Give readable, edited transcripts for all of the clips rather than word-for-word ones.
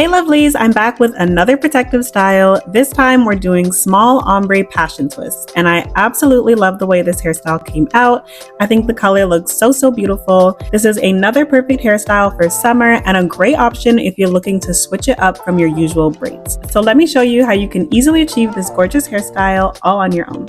Hey lovelies, I'm back with another protective style. This time we're doing small ombre passion twists, and I absolutely love the way this hairstyle came out. I think the color looks so beautiful. This is another perfect hairstyle for summer and a great option if you're looking to switch it up from your usual braids. So let me show you how you can easily achieve this gorgeous hairstyle all on your own.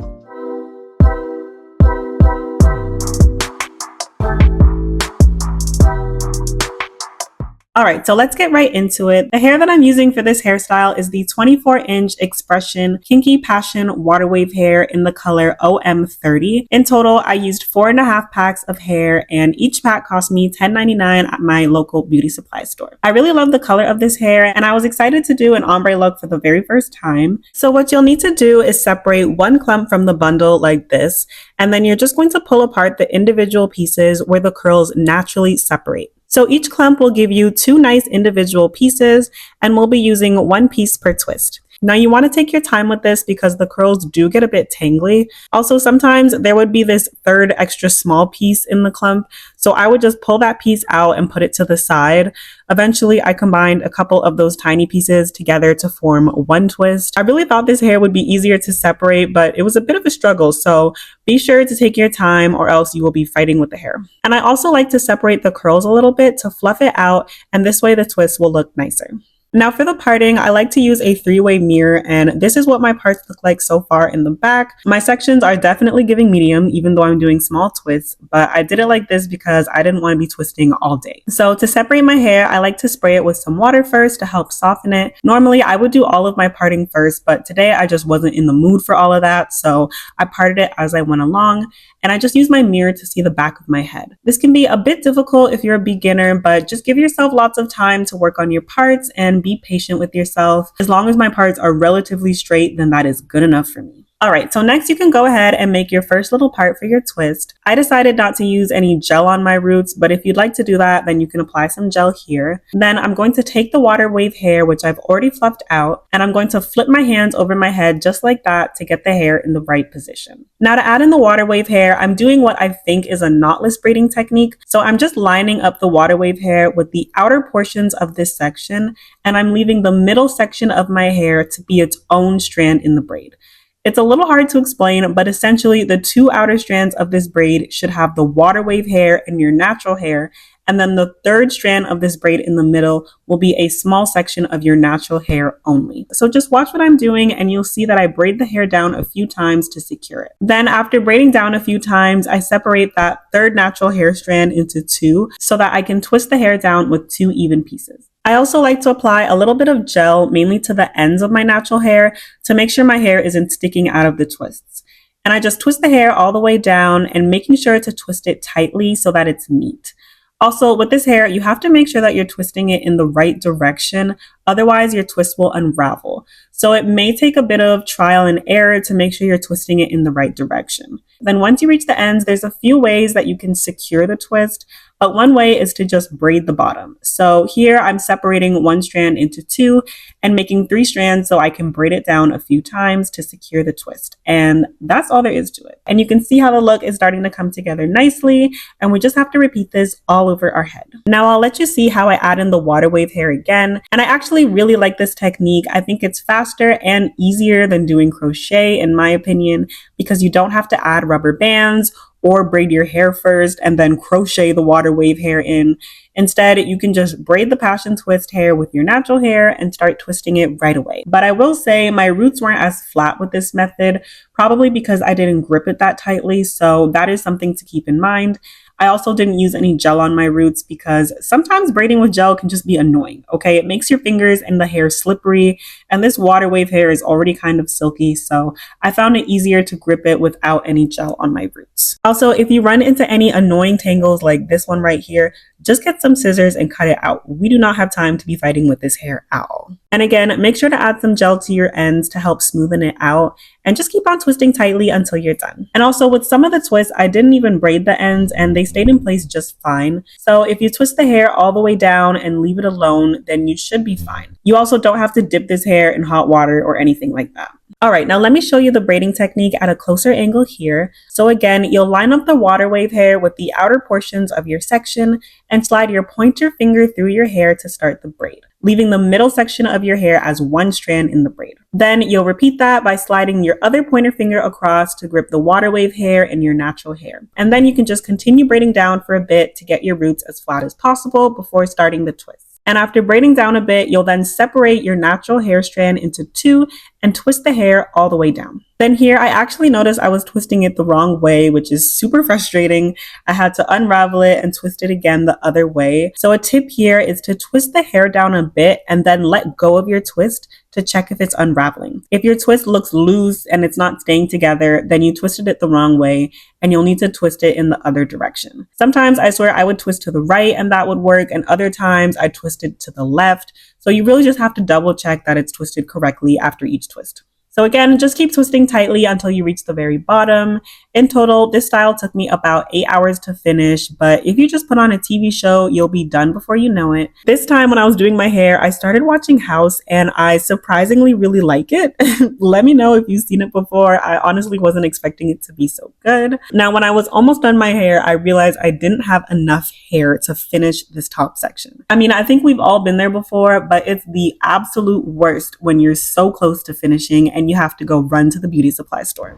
Alright, so let's get right into it. The hair that I'm using for this hairstyle is the 24-inch X-Pression Kinky Passion Waterwave hair in the color OM30. In total, I used 4.5 packs of hair, and each pack cost me $10.99 at my local beauty supply store. I really love the color of this hair, and I was excited to do an ombre look for the very first time. So what you'll need to do is separate one clump from the bundle like this, and then you're just going to pull apart the individual pieces where the curls naturally separate. So each clump will give you 2 nice individual pieces, and we'll be using 1 piece per twist. Now you want to take your time with this because the curls do get a bit tangly. Also, sometimes there would be this third extra small piece in the clump, so I would just pull that piece out and put it to the side. Eventually, I combined a couple of those tiny pieces together to form 1 twist. I really thought this hair would be easier to separate, but it was a bit of a struggle, so be sure to take your time or else you will be fighting with the hair. And I also like to separate the curls a little bit to fluff it out, and this way the twist will look nicer. Now for the parting, I like to use a 3-way mirror, and this is what my parts look like so far in the back. My sections are definitely giving medium, even though I'm doing small twists, but I did it like this because I didn't want to be twisting all day. So to separate my hair, I like to spray it with some water first to help soften it. Normally I would do all of my parting first, but today I just wasn't in the mood for all of that, so I parted it as I went along, and I just use my mirror to see the back of my head. This can be a bit difficult if you're a beginner, but just give yourself lots of time to work on your parts and be patient with yourself. As long as my parts are relatively straight, then that is good enough for me. Alright, so next you can go ahead and make your first little part for your twist. I decided not to use any gel on my roots, but if you'd like to do that, then you can apply some gel here. Then I'm going to take the Waterwave hair, which I've already fluffed out, and I'm going to flip my hands over my head just like that to get the hair in the right position. Now to add in the Waterwave hair, I'm doing what I think is a knotless braiding technique. So I'm just lining up the Waterwave hair with the outer portions of this section, and I'm leaving the middle section of my hair to be its own strand in the braid. It's a little hard to explain, but essentially the 2 outer strands of this braid should have the Waterwave hair and your natural hair, and then the 3rd strand of this braid in the middle will be a small section of your natural hair only. So just watch what I'm doing and you'll see that I braid the hair down a few times to secure it. Then after braiding down a few times, I separate that 3rd natural hair strand into 2 so that I can twist the hair down with 2 even pieces. I also like to apply a little bit of gel, mainly to the ends of my natural hair, to make sure my hair isn't sticking out of the twists. And I just twist the hair all the way down and making sure to twist it tightly so that it's neat. Also, with this hair, you have to make sure that you're twisting it in the right direction, otherwise your twist will unravel. So it may take a bit of trial and error to make sure you're twisting it in the right direction. Then once you reach the ends, there's a few ways that you can secure the twist, but one way is to just braid the bottom. So here I'm separating 1 strand into 2 and making 3 strands so I can braid it down a few times to secure the twist. And that's all there is to it. And you can see how the look is starting to come together nicely, and we just have to repeat this all over our head. Now I'll let you see how I add in the Waterwave hair again, and I actually really like this technique. I think it's faster and easier than doing crochet in my opinion, because you don't have to add rubber bands or braid your hair first and then crochet the Waterwave hair in. Instead, you can just braid the passion twist hair with your natural hair and start twisting it right away. But I will say my roots weren't as flat with this method, probably because I didn't grip it that tightly, so that is something to keep in mind. I also didn't use any gel on my roots because sometimes braiding with gel can just be annoying, okay? It makes your fingers and the hair slippery, and this Waterwave hair is already kind of silky, so I found it easier to grip it without any gel on my roots. Also, if you run into any annoying tangles like this one right here, just get some scissors and cut it out. We do not have time to be fighting with this hair at all. And again, make sure to add some gel to your ends to help smoothen it out, and just keep on twisting tightly until you're done. And also with some of the twists, I didn't even braid the ends and they stayed in place just fine. So if you twist the hair all the way down and leave it alone, then you should be fine. You also don't have to dip this hair in hot water or anything like that. Alright, now let me show you the braiding technique at a closer angle here. So again, you'll line up the Waterwave hair with the outer portions of your section and slide your pointer finger through your hair to start the braid. leaving the middle section of your hair as one strand in the braid. Then you'll repeat that by sliding your other pointer finger across to grip the water wave hair in your natural hair. And then you can just continue braiding down for a bit to get your roots as flat as possible before starting the twist. And after braiding down a bit, you'll then separate your natural hair strand into two and twist the hair all the way down. Then here, I actually noticed I was twisting it the wrong way, which is super frustrating. I had to unravel it and twist it again the other way. So a tip here is to twist the hair down a bit and then let go of your twist to check if it's unraveling. If your twist looks loose and it's not staying together, then you twisted it the wrong way and you'll need to twist it in the other direction. Sometimes I swear I would twist to the right and that would work, and other times I twisted to the left. So you really just have to double check that it's twisted correctly after each twist. So again, just keep twisting tightly until you reach the very bottom. In total, this style took me about 8 hours to finish, but if you just put on a TV show, you'll be done before you know it. This time when I was doing my hair, I started watching House and I surprisingly really like it. Let me know if you've seen it before. I honestly wasn't expecting it to be so good. Now, when I was almost done my hair, I realized I didn't have enough hair to finish this top section. I mean, I think we've all been there before, but it's the absolute worst when you're so close to finishing and you have to go run to the beauty supply store.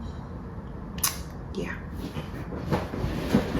Yeah.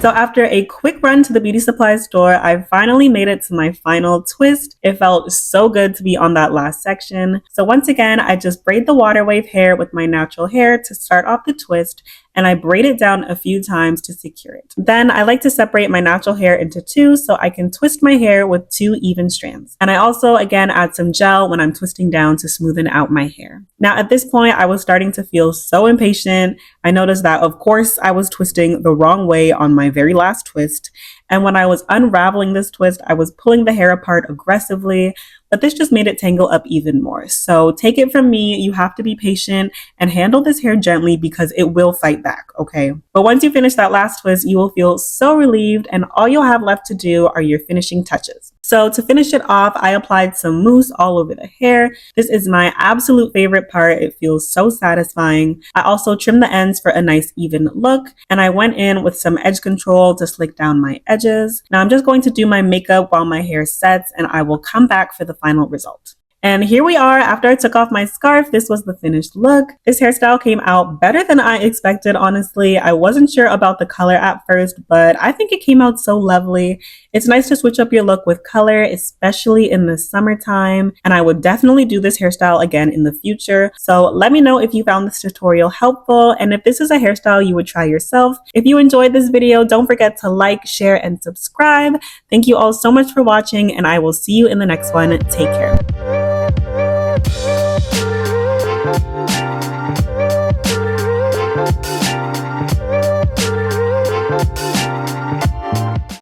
So after a quick run to the beauty supply store, I finally made it to my final twist. It felt so good to be on that last section. So once again, I just braid the water wave hair with my natural hair to start off the twist, and I braid it down a few times to secure it. Then I like to separate my natural hair into two so I can twist my hair with two even strands. And I also, again, add some gel when I'm twisting down to smoothen out my hair. Now at this point, I was starting to feel so impatient. I noticed that, of course, I was twisting the wrong way on my very last twist. And when I was unraveling this twist, I was pulling the hair apart aggressively, but this just made it tangle up even more. So take it from me, you have to be patient and handle this hair gently because it will fight back, okay? But once you finish that last twist, you will feel so relieved, and all you'll have left to do are your finishing touches. So to finish it off, I applied some mousse all over the hair. This is my absolute favorite part. It feels so satisfying. I also trimmed the ends for a nice even look, and I went in with some edge control to slick down my edges. Now I'm just going to do my makeup while my hair sets, and I will come back for the final result. And here we are. After I took off my scarf, this was the finished look. This hairstyle came out better than I expected, honestly. I wasn't sure about the color at first, but I think it came out so lovely. It's nice to switch up your look with color, especially in the summertime. And I would definitely do this hairstyle again in the future. So let me know if you found this tutorial helpful and if this is a hairstyle you would try yourself. If you enjoyed this video, don't forget to like, share, and subscribe. Thank you all so much for watching, and I will see you in the next one. Take care.